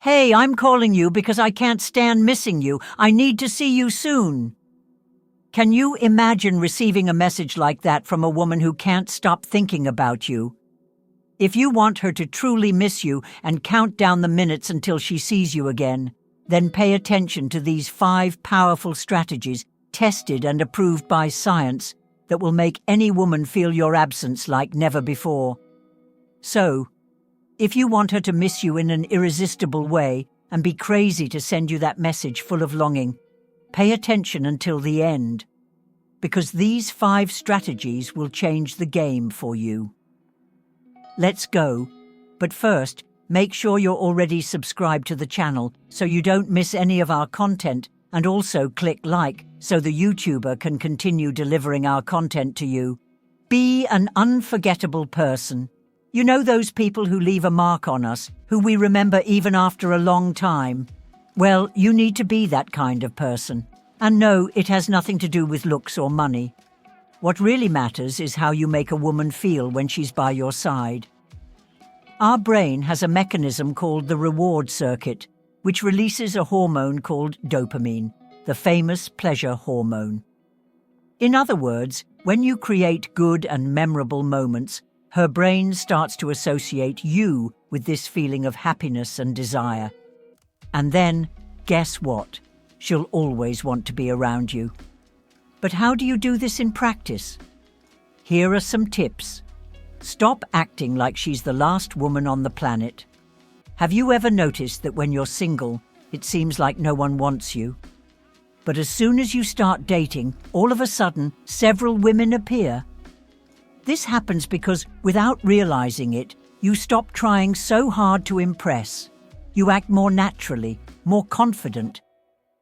Hey, I'm calling you because I can't stand missing you. I need to see you soon. Can you imagine receiving a message like that from a woman who can't stop thinking about you? If you want her to truly miss you and count down the minutes until she sees you again, then pay attention to these 5 powerful strategies tested and approved by science that will make any woman feel your absence like never before. So, if you want her to miss you in an irresistible way and be crazy to send you that message full of longing, pay attention until the end, because these 5 strategies will change the game for you. Let's go, but first, make sure you're already subscribed to the channel so you don't miss any of our content, and also click like so the YouTuber can continue delivering our content to you. Be an unforgettable person. You know those people who leave a mark on us, who we remember even after a long time? Well, you need to be that kind of person. And no, it has nothing to do with looks or money. What really matters is how you make a woman feel when she's by your side. Our brain has a mechanism called the reward circuit, which releases a hormone called dopamine, the famous pleasure hormone. In other words, when you create good and memorable moments, her brain starts to associate you with this feeling of happiness and desire. And then, guess what? She'll always want to be around you. But how do you do this in practice? Here are some tips. Stop acting like she's the last woman on the planet. Have you ever noticed that when you're single, it seems like no one wants you? But as soon as you start dating, all of a sudden, several women appear. This happens because, without realizing it, you stop trying so hard to impress. You act more naturally, more confident.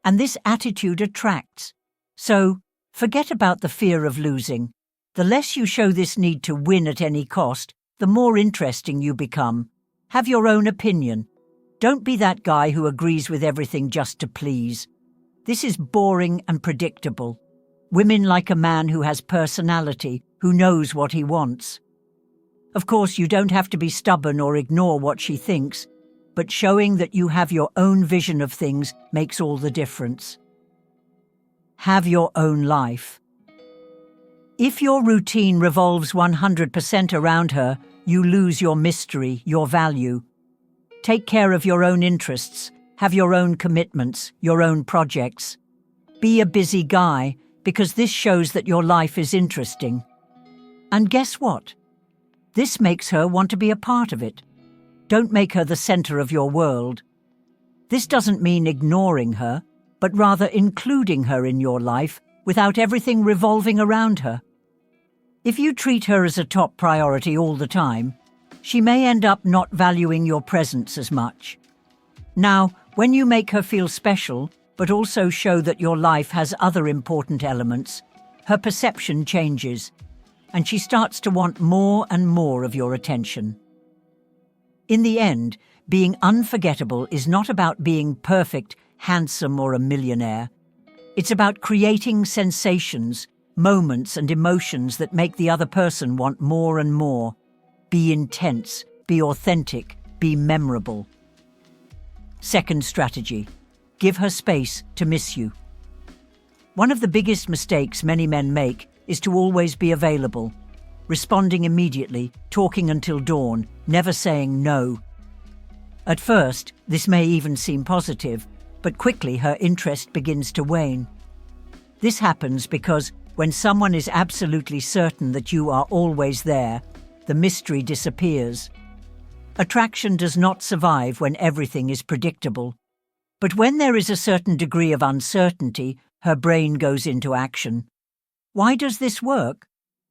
And this attitude attracts. So, forget about the fear of losing. The less you show this need to win at any cost, the more interesting you become. Have your own opinion. Don't be that guy who agrees with everything just to please. This is boring and predictable. Women like a man who has personality, who knows what he wants. Of course, you don't have to be stubborn or ignore what she thinks, but showing that you have your own vision of things makes all the difference. Have your own life. If your routine revolves 100% around her, you lose your mystery, your value. Take care of your own interests, have your own commitments, your own projects. Be a busy guy, because this shows that your life is interesting. And guess what? This makes her want to be a part of it. Don't make her the center of your world. This doesn't mean ignoring her, but rather including her in your life without everything revolving around her. If you treat her as a top priority all the time, she may end up not valuing your presence as much. Now, when you make her feel special, but also show that your life has other important elements, her perception changes, and she starts to want more and more of your attention. In the end, being unforgettable is not about being perfect, handsome, or a millionaire. It's about creating sensations, moments, and emotions that make the other person want more and more. Be intense, be authentic, be memorable. Second strategy. Give her space to miss you. One of the biggest mistakes many men make is to always be available, responding immediately, talking until dawn, never saying no. At first, this may even seem positive, but quickly her interest begins to wane. This happens because when someone is absolutely certain that you are always there, the mystery disappears. Attraction does not survive when everything is predictable. But when there is a certain degree of uncertainty, her brain goes into action. Why does this work?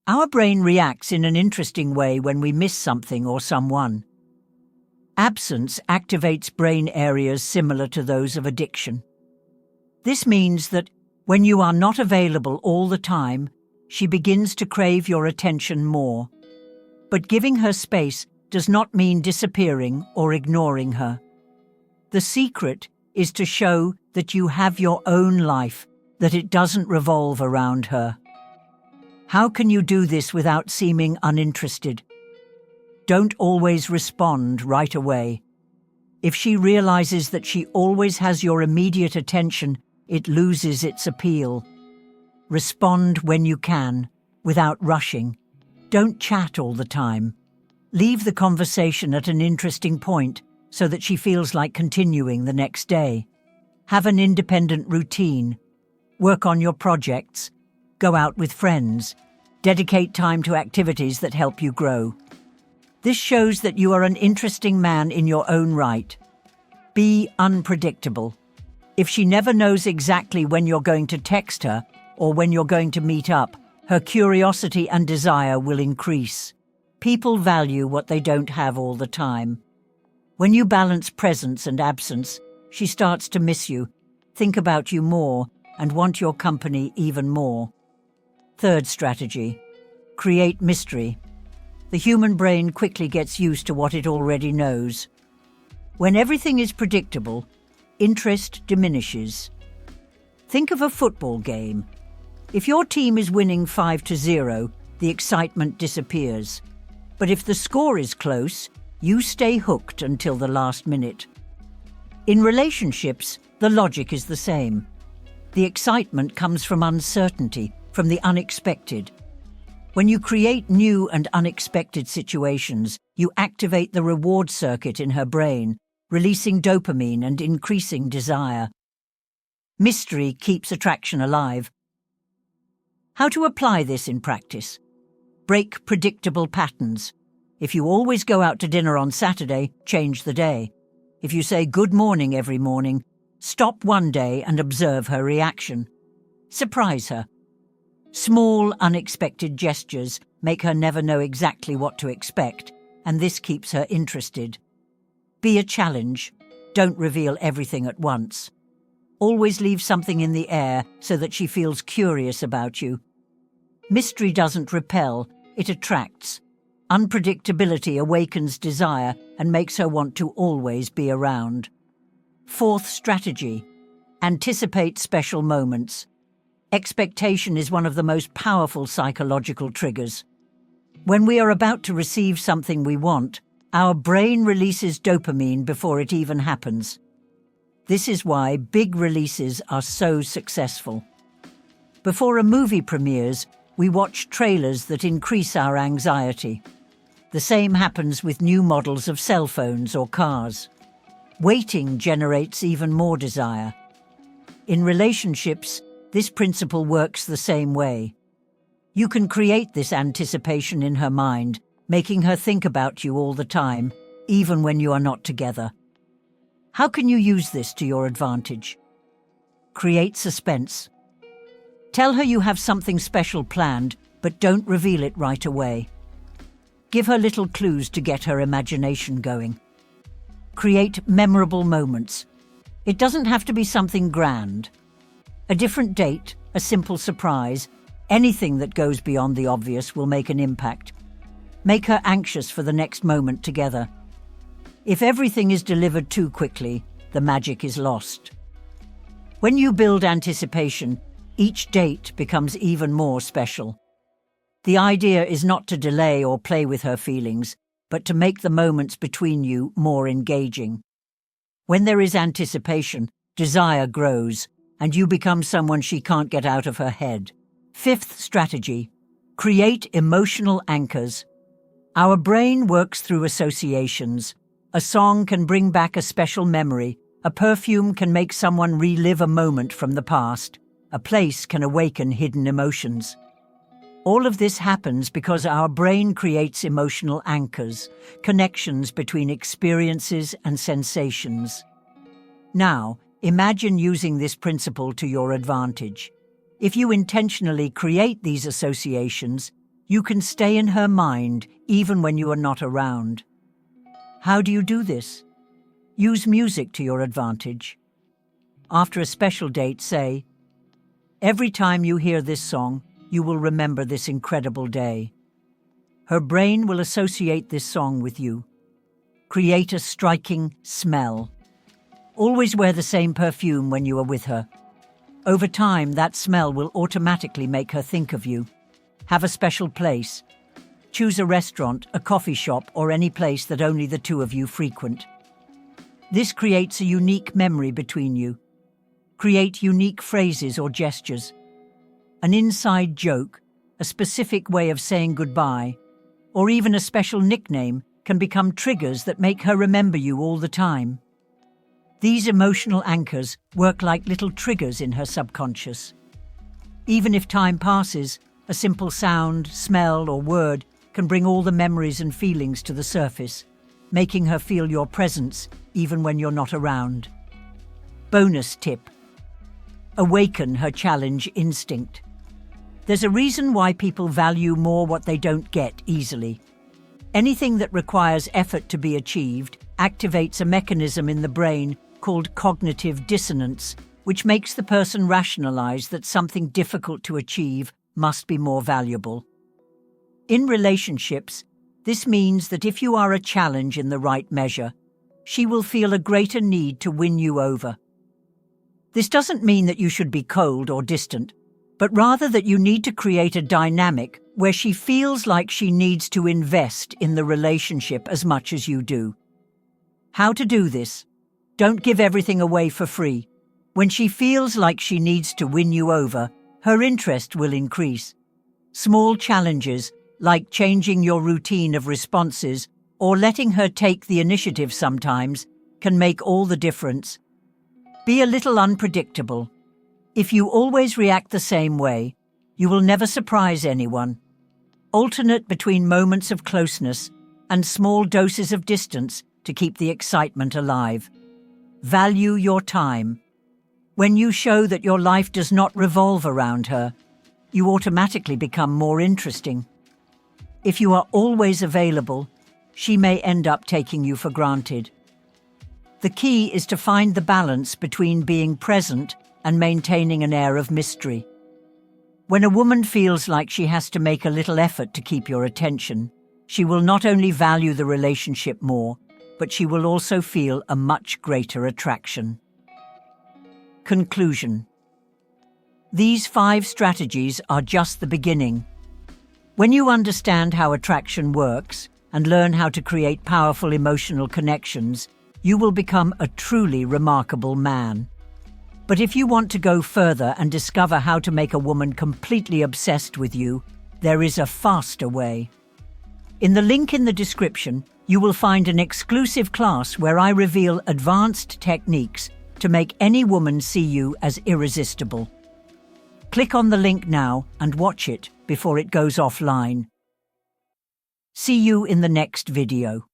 Our brain reacts in an interesting way when we miss something or someone. Absence activates brain areas similar to those of addiction. This means that when you are not available all the time, she begins to crave your attention more. But giving her space does not mean disappearing or ignoring her. The secret is to show that you have your own life, that it doesn't revolve around her. How can you do this without seeming uninterested? Don't always respond right away. If she realizes that she always has your immediate attention, it loses its appeal. Respond when you can, without rushing. Don't chat all the time. Leave the conversation at an interesting point so that she feels like continuing the next day. Have an independent routine. Work on your projects. Go out with friends. Dedicate time to activities that help you grow. This shows that you are an interesting man in your own right. Be unpredictable. If she never knows exactly when you're going to text her or when you're going to meet up, her curiosity and desire will increase. People value what they don't have all the time. When you balance presence and absence, she starts to miss you, think about you more, and want your company even more. Third strategy: create mystery. The human brain quickly gets used to what it already knows. When everything is predictable, interest diminishes. Think of a football game. If your team is winning 5-0, the excitement disappears. But if the score is close, you stay hooked until the last minute. In relationships, the logic is the same. The excitement comes from uncertainty, from the unexpected. When you create new and unexpected situations, you activate the reward circuit in her brain, releasing dopamine and increasing desire. Mystery keeps attraction alive. How to apply this in practice? Break predictable patterns. If you always go out to dinner on Saturday, change the day. If you say good morning every morning, stop one day and observe her reaction. Surprise her. Small, unexpected gestures make her never know exactly what to expect, and this keeps her interested. Be a challenge. Don't reveal everything at once. Always leave something in the air so that she feels curious about you. Mystery doesn't repel, it attracts. Unpredictability awakens desire and makes her want to always be around. Fourth strategy: anticipate special moments. Expectation is one of the most powerful psychological triggers. When we are about to receive something we want, our brain releases dopamine before it even happens. This is why big releases are so successful. Before a movie premieres, we watch trailers that increase our anxiety. The same happens with new models of cell phones or cars. Waiting generates even more desire. In relationships, this principle works the same way. You can create this anticipation in her mind, making her think about you all the time, even when you are not together. How can you use this to your advantage? Create suspense. Tell her you have something special planned, but don't reveal it right away. Give her little clues to get her imagination going. Create memorable moments. It doesn't have to be something grand. A different date, a simple surprise, anything that goes beyond the obvious will make an impact. Make her anxious for the next moment together. If everything is delivered too quickly, the magic is lost. When you build anticipation, each date becomes even more special. The idea is not to delay or play with her feelings, but to make the moments between you more engaging. When there is anticipation, desire grows, and you become someone she can't get out of her head. Fifth strategy: create emotional anchors. Our brain works through associations. A song can bring back a special memory. A perfume can make someone relive a moment from the past. A place can awaken hidden emotions. All of this happens because our brain creates emotional anchors, connections between experiences and sensations. Now, imagine using this principle to your advantage. If you intentionally create these associations, you can stay in her mind even when you are not around. How do you do this? Use music to your advantage. After a special date, say, "Every time you hear this song, you will remember this incredible day." Her brain will associate this song with you. Create a striking smell. Always wear the same perfume when you are with her. Over time, that smell will automatically make her think of you. Have a special place. Choose a restaurant, a coffee shop, or any place that only the two of you frequent. This creates a unique memory between you. Create unique phrases or gestures. An inside joke, a specific way of saying goodbye, or even a special nickname can become triggers that make her remember you all the time. These emotional anchors work like little triggers in her subconscious. Even if time passes, a simple sound, smell, or word can bring all the memories and feelings to the surface, making her feel your presence even when you're not around. Bonus tip: awaken her challenge instinct. There's a reason why people value more what they don't get easily. Anything that requires effort to be achieved activates a mechanism in the brain called cognitive dissonance, which makes the person rationalize that something difficult to achieve must be more valuable. In relationships, this means that if you are a challenge in the right measure, she will feel a greater need to win you over. This doesn't mean that you should be cold or distant, but rather that you need to create a dynamic where she feels like she needs to invest in the relationship as much as you do. How to do this? Don't give everything away for free. When she feels like she needs to win you over, her interest will increase. Small challenges, like changing your routine of responses or letting her take the initiative sometimes, can make all the difference. Be a little unpredictable. If you always react the same way, you will never surprise anyone. Alternate between moments of closeness and small doses of distance to keep the excitement alive. Value your time. When you show that your life does not revolve around her, you automatically become more interesting. If you are always available, she may end up taking you for granted. The key is to find the balance between being present and maintaining an air of mystery. When a woman feels like she has to make a little effort to keep your attention, she will not only value the relationship more, but she will also feel a much greater attraction. Conclusion: these 5 strategies are just the beginning. When you understand how attraction works and learn how to create powerful emotional connections, you will become a truly remarkable man. But if you want to go further and discover how to make a woman completely obsessed with you, there is a faster way. In the link in the description, you will find an exclusive class where I reveal advanced techniques to make any woman see you as irresistible. Click on the link now and watch it before it goes offline. See you in the next video.